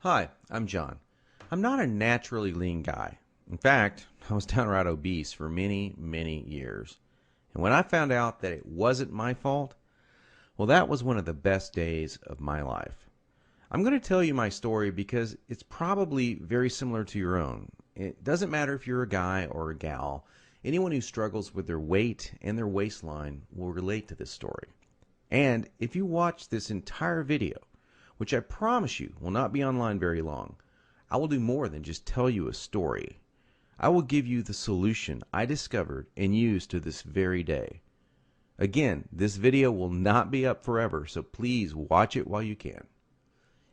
Hi, I'm John. I'm not a naturally lean guy. In fact, I was downright obese for many, many years. And when I found out that it wasn't my fault, well, that was one of the best days of my life. I'm going to tell you my story because it's probably very similar to your own. It doesn't matter if you're a guy or a gal, anyone who struggles with their weight and their waistline will relate to this story. And if you watch this entire video, which I promise you will not be online very long, I will do more than just tell you a story. I will give you the solution I discovered and use to this very day. Again, this video will not be up forever, so please watch it while you can.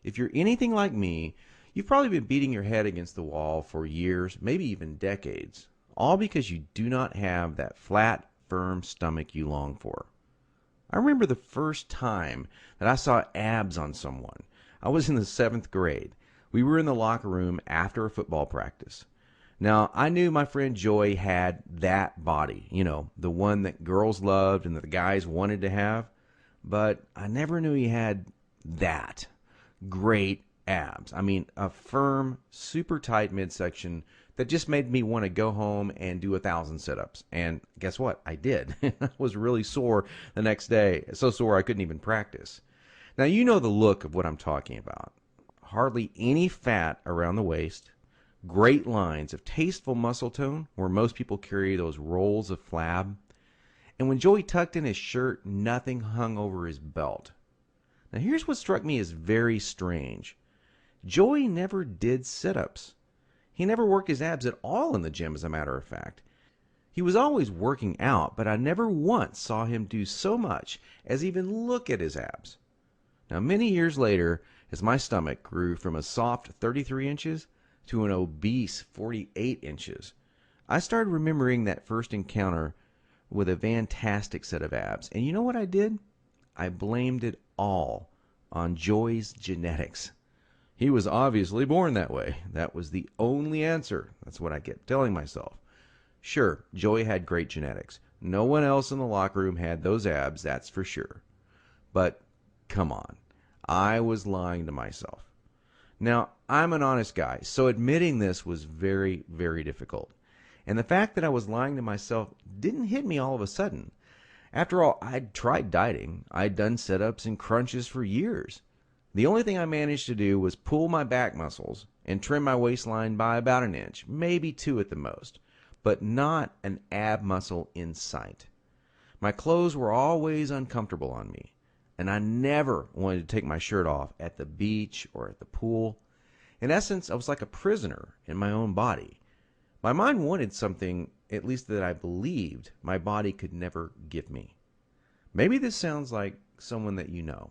If you're anything like me, you've probably been beating your head against the wall for years, maybe even decades, all because you do not have that flat, firm stomach you long for. I remember the first time that I saw abs on someone. I was in the 7th grade. We were in the locker room after a football practice. Now, I knew my friend Joy had that body, the one that girls loved and that the guys wanted to have, but I never knew he had that great abs. I mean, a firm, super tight midsection that just made me want to go home and do 1,000 sit-ups. And guess what? I did. I was really sore the next day, so sore I couldn't even practice. Now, you know the look of what I'm talking about. Hardly any fat around the waist, great lines of tasteful muscle tone where most people carry those rolls of flab. And when Joey tucked in his shirt, nothing hung over his belt. Now, here's what struck me as very strange. Joey never did sit-ups. He never worked his abs at all in the gym, as a matter of fact. He was always working out, but I never once saw him do so much as even look at his abs. Now, many years later, as my stomach grew from a soft 33 inches to an obese 48 inches, I started remembering that first encounter with a fantastic set of abs. And you know what I did? I blamed it all on Joey's genetics. He was obviously born that way. That was the only answer. That's what I kept telling myself. Sure, Joey had great genetics. No one else in the locker room had those abs, that's for sure. But come on, I was lying to myself. Now, I'm an honest guy, so admitting this was very, very difficult. And the fact that I was lying to myself didn't hit me all of a sudden. After all, I'd tried dieting. I'd done sit-ups and crunches for years. The only thing I managed to do was pull my back muscles and trim my waistline by about an inch, maybe 2 at the most, but not an ab muscle in sight. My clothes were always uncomfortable on me, and I never wanted to take my shirt off at the beach or at the pool. In essence, I was like a prisoner in my own body. My mind wanted something, at least that I believed, my body could never give me. Maybe this sounds like someone that you know.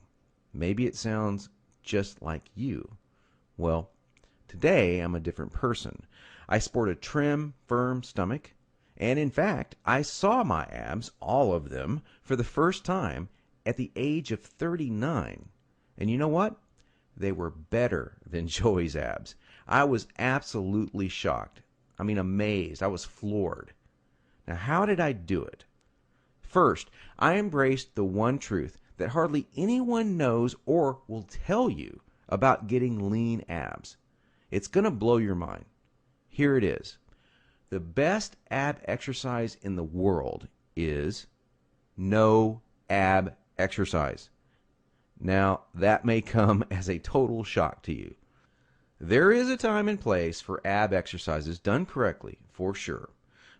Maybe it sounds just like you. Well, today I'm a different person. I sport a trim, firm stomach, and in fact, I saw my abs, all of them, for the first time at the age of 39. And you know what? They were better than Joey's abs. I was absolutely shocked. I mean, amazed. I was floored. Now, how did I do it? First, I embraced the one truth that hardly anyone knows or will tell you about getting lean abs. It's going to blow your mind. Here it is. The best ab exercise in the world is no ab exercise. Now, that may come as a total shock to you. There is a time and place for ab exercises done correctly, for sure.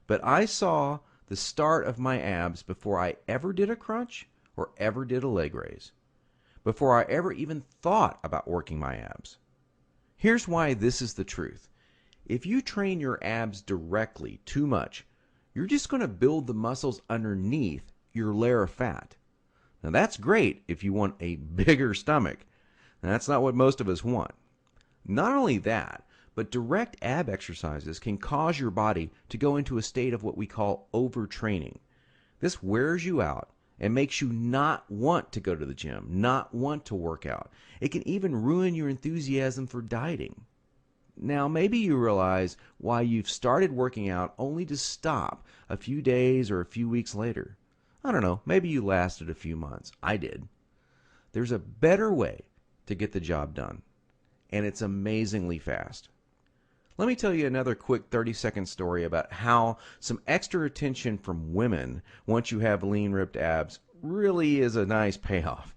But I saw the start of my abs before I ever did a crunch or ever did a leg raise, before I ever even thought about working my abs. Here's why this is the truth. If you train your abs directly too much, you're just going to build the muscles underneath your layer of fat. Now that's great if you want a bigger stomach. And that's not what most of us want. Not only that, but direct ab exercises can cause your body to go into a state of what we call overtraining. This wears you out and makes you not want to go to the gym, not want to work out. It can even ruin your enthusiasm for dieting. Now, maybe you realize why you've started working out only to stop a few days or a few weeks later. I don't know, maybe you lasted a few months. I did. There's a better way to get the job done. and it's amazingly fast. Let me tell you another quick 30-second story about how some extra attention from women once you have lean, ripped abs really is a nice payoff.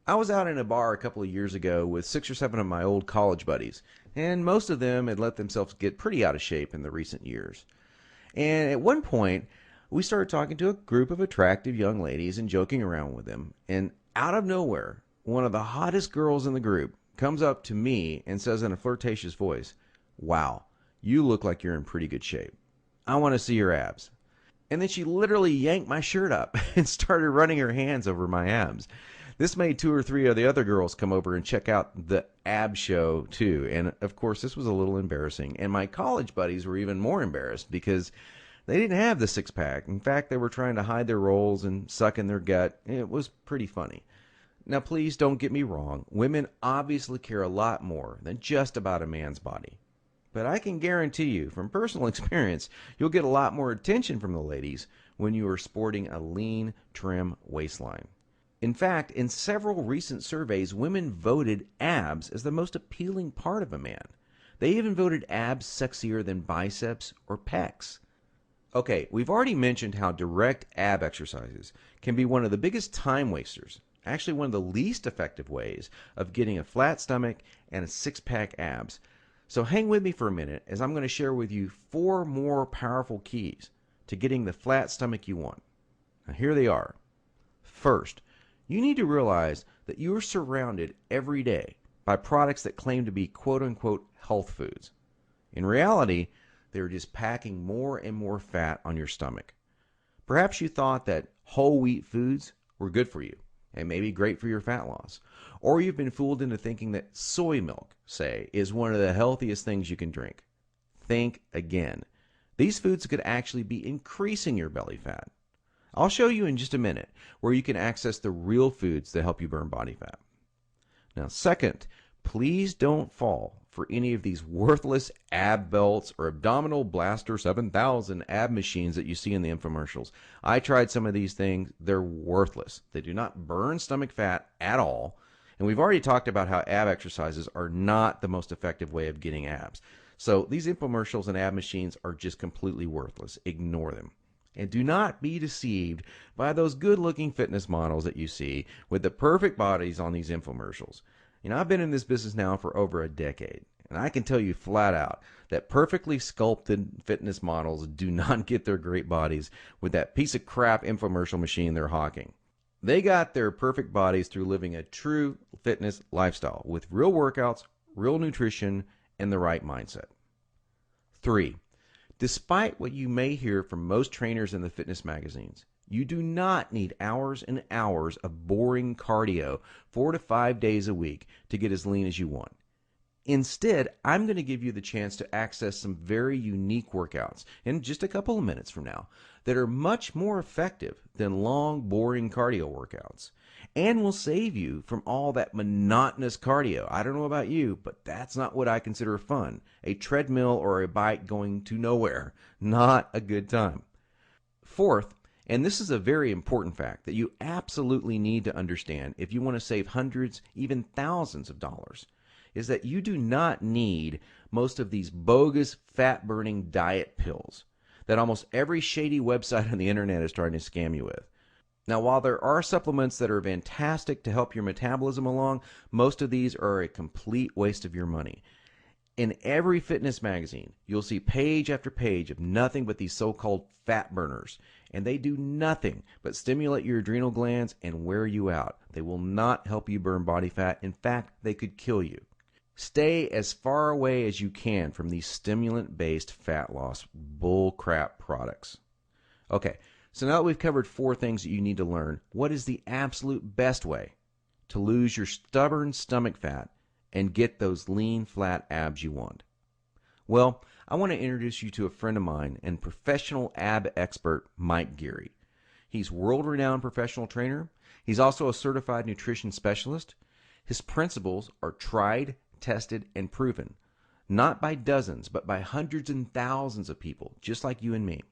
I was out in a bar a couple of years ago with 6 or 7 of my old college buddies, and most of them had let themselves get pretty out of shape in the recent years. And at one point, we started talking to a group of attractive young ladies and joking around with them, and out of nowhere, one of the hottest girls in the group comes up to me and says in a flirtatious voice, "Wow, you look like you're in pretty good shape. I want to see your abs." And then she literally yanked my shirt up and started running her hands over my abs. This made 2 or 3 of the other girls come over and check out the ab show too. And of course, this was a little embarrassing. And my college buddies were even more embarrassed because they didn't have the six-pack. In fact, they were trying to hide their rolls and suck in their gut. It was pretty funny. Now, please don't get me wrong. Women obviously care a lot more than just about a man's body. But I can guarantee you, from personal experience, you'll get a lot more attention from the ladies when you are sporting a lean, trim waistline. In fact, in several recent surveys, women voted abs as the most appealing part of a man. They even voted abs sexier than biceps or pecs. Okay, we've already mentioned how direct ab exercises can be one of the biggest time wasters, actually one of the least effective ways of getting a flat stomach and a six-pack abs. So hang with me for a minute as I'm going to share with you 4 more powerful keys to getting the flat stomach you want. Now here they are. First, you need to realize that you are surrounded every day by products that claim to be quote-unquote health foods. In reality, they're just packing more and more fat on your stomach. Perhaps you thought that whole wheat foods were good for you and maybe great for your fat loss. Or you've been fooled into thinking that soy milk, say, is one of the healthiest things you can drink. Think again. These foods could actually be increasing your belly fat. I'll show you in just a minute where you can access the real foods that help you burn body fat. Now, second, please don't fall for any of these worthless ab belts or abdominal blaster 7000 ab machines that you see in the infomercials. I tried some of these things. They're worthless. They do not burn stomach fat at all. And we've already talked about how ab exercises are not the most effective way of getting abs. So these infomercials and ab machines are just completely worthless. Ignore them. And do not be deceived by those good-looking fitness models that you see with the perfect bodies on these infomercials. You know, I've been in this business now for over a decade, and I can tell you flat out that perfectly sculpted fitness models do not get their great bodies with that piece of crap infomercial machine they're hawking. They got their perfect bodies through living a true fitness lifestyle with real workouts, real nutrition, and the right mindset. 3. Despite what you may hear from most trainers in the fitness magazines, you do not need hours and hours of boring cardio 4 to 5 days a week to get as lean as you want. Instead, I'm going to give you the chance to access some very unique workouts in just a couple of minutes from now that are much more effective than long, boring cardio workouts and will save you from all that monotonous cardio. I don't know about you, but that's not what I consider fun. A treadmill or a bike going to nowhere. Not a good time. Fourth, and this is a very important fact that you absolutely need to understand if you want to save hundreds, even thousands of dollars, is that you do not need most of these bogus fat-burning diet pills that almost every shady website on the internet is trying to scam you with. Now, while there are supplements that are fantastic to help your metabolism along, most of these are a complete waste of your money. In every fitness magazine, you'll see page after page of nothing but these so-called fat burners, and they do nothing but stimulate your adrenal glands and wear you out. They will not help you burn body fat. In fact, they could kill you. Stay as far away as you can from these stimulant-based fat loss bullcrap products. Okay, so now that we've covered 4 things that you need to learn, what is the absolute best way to lose your stubborn stomach fat and get those lean, flat abs you want? Well, I want to introduce you to a friend of mine and professional ab expert, Mike Geary. He's world-renowned professional trainer. He's also a certified nutrition specialist. His principles are tried, tested, and proven, not by dozens, but by hundreds and thousands of people, just like you and me.